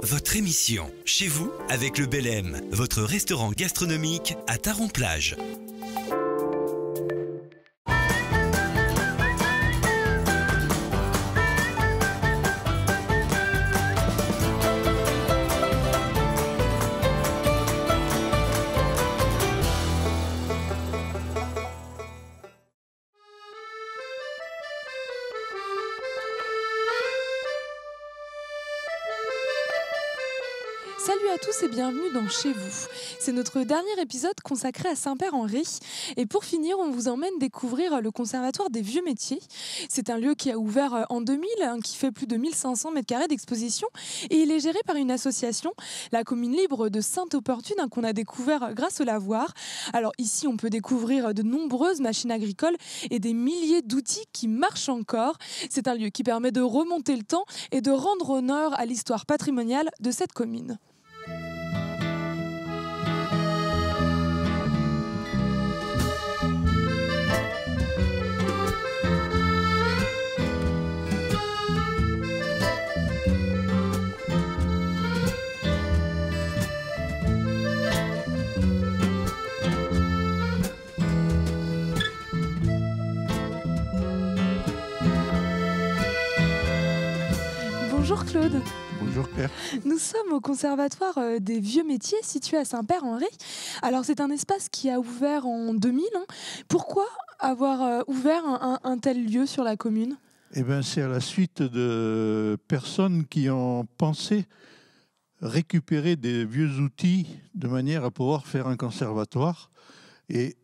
votre émission Chez vous avec le Bel M, votre restaurant gastronomique à Taron-Plage. Salut à tous et bienvenue dans Chez vous. C'est notre dernier épisode consacré à Saint-Père-en-Retz. Et pour finir, on vous emmène découvrir le Conservatoire des Vieux Métiers. C'est un lieu qui a ouvert en 2000, qui fait plus de 1500 m² d'exposition. Et il est géré par une association, la commune libre de Sainte-Opportune, qu'on a découvert grâce au lavoir. Alors ici, on peut découvrir de nombreuses machines agricoles et des milliers d'outils qui marchent encore. C'est un lieu qui permet de remonter le temps et de rendre honneur à l'histoire patrimoniale de cette commune. Bonjour Claude. Bonjour Claire. Nous sommes au Conservatoire des Vieux Métiers situé à Saint-Père-en-Retz. Alors c'est un espace qui a ouvert en 2000. Pourquoi avoir ouvert un tel lieu sur la commune ? Eh bien, c'est à la suite de personnes qui ont pensé récupérer des vieux outils de manière à pouvoir faire un conservatoire et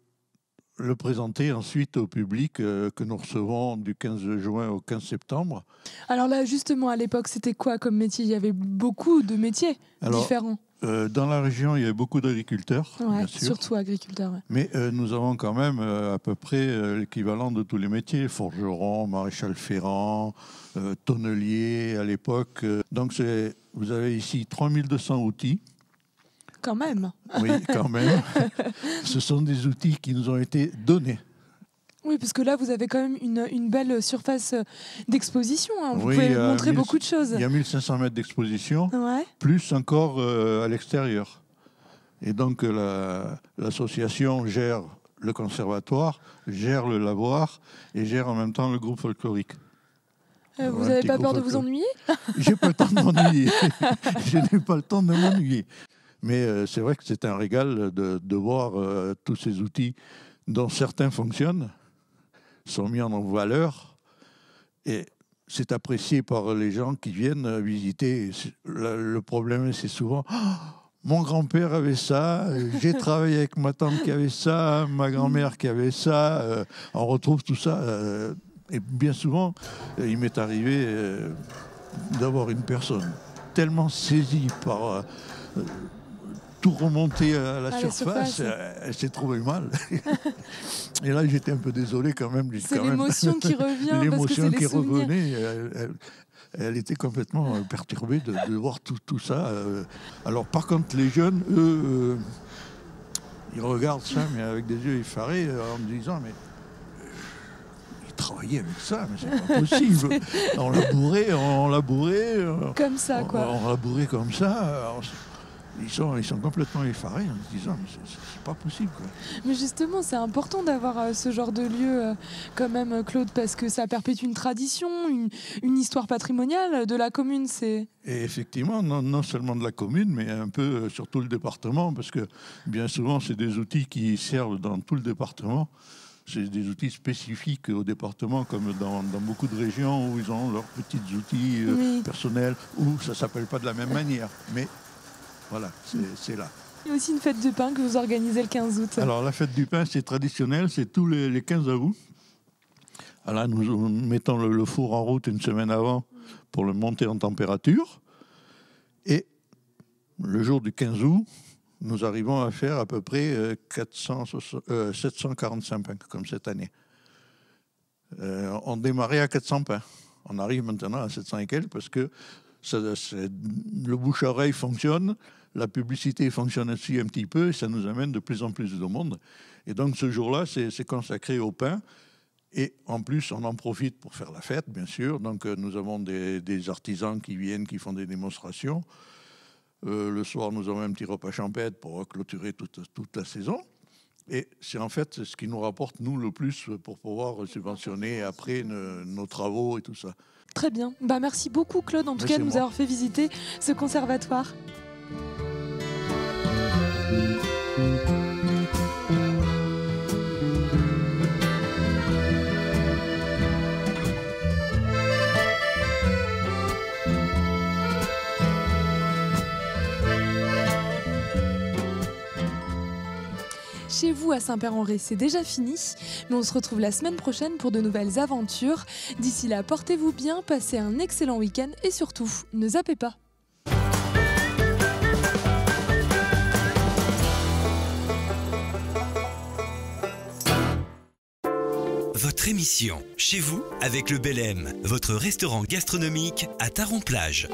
le présenter ensuite au public que nous recevons du 15 juin au 15 septembre. Alors là, justement, à l'époque, c'était quoi comme métier ? Il y avait beaucoup de métiers différents. Dans la région, il y avait beaucoup d'agriculteurs, bien sûr. Surtout agriculteurs. Ouais. Mais nous avons quand même à peu près l'équivalent de tous les métiers. Forgeron, maréchal ferrant, tonnelier à l'époque. Donc vous avez ici 3200 outils. Quand même. Oui, quand même. Ce sont des outils qui nous ont été donnés. Oui, parce que là, vous avez quand même une belle surface d'exposition. Vous pouvez montrer beaucoup de choses. Il y a 1500 mètres d'exposition, ouais. Plus encore à l'extérieur. Et donc, l'association gère le conservatoire, gère le lavoir et gère en même temps le groupe folklorique. Vous n'avez pas peur de vous ennuyer ? J'ai pas le temps de m'ennuyer. Je n'ai pas le temps de m'ennuyer. Mais c'est vrai que c'est un régal de voir tous ces outils dont certains fonctionnent, sont mis en valeur et c'est apprécié par les gens qui viennent visiter. Le problème, c'est souvent mon grand-père avait ça, j'ai travaillé avec ma tante qui avait ça, ma grand-mère qui avait ça. On retrouve tout ça. Et bien souvent, il m'est arrivé d'avoir une personne tellement saisie par tout remonter à la surface. Elle s'est trouvée mal. Et là, j'étais un peu désolé quand même. C'est l'émotion qui revient. L'émotion qui revenait. Elle était complètement perturbée de voir tout ça. Alors, par contre, les jeunes, eux, ils regardent ça, mais avec des yeux effarés, en me disant, mais ils travaillaient avec ça, mais c'est pas possible. On l'a bourré. Comme ça, quoi. On l'a bourré comme ça. Ils sont complètement effarés en se disant mais c'est pas possible, quoi. Mais justement, c'est important d'avoir ce genre de lieu quand même, Claude, parce que ça perpétue une tradition, une histoire patrimoniale de la commune. Et effectivement, non seulement de la commune, mais un peu sur tout le département, parce que bien souvent, c'est des outils qui servent dans tout le département. C'est des outils spécifiques au département, comme dans beaucoup de régions où ils ont leurs petits outils personnels, où ça ne s'appelle pas de la même manière. Mais voilà, c'est là. Il y a aussi une fête du pain que vous organisez le 15 août. Alors, la fête du pain, c'est traditionnel, c'est tous les 15 août. Alors, nous mettons le four en route une semaine avant pour le monter en température. Et le jour du 15 août, nous arrivons à faire à peu près 745 pains, comme cette année. On démarrait à 400 pains. On arrive maintenant à 700 et quelques parce que le bouche-à-oreille fonctionne, la publicité fonctionne aussi un petit peu et ça nous amène de plus en plus de monde. Et donc ce jour-là, c'est consacré au pain. Et en plus, on en profite pour faire la fête, bien sûr. Donc nous avons des artisans qui viennent, qui font des démonstrations. Le soir, nous avons un petit repas champêtre pour clôturer toute la saison. Et c'est en fait ce qui nous rapporte, nous, le plus pour pouvoir subventionner après nos travaux et tout ça. Très bien. Merci beaucoup, Claude, en tout cas, de nous avoir fait visiter ce conservatoire. Chez vous à Saint-Père-en-Retz, c'est déjà fini, mais on se retrouve la semaine prochaine pour de nouvelles aventures. D'ici là, portez-vous bien, passez un excellent week-end et surtout, ne zappez pas. Votre émission Chez vous avec le Bel Aime, votre restaurant gastronomique à Taron-Plage.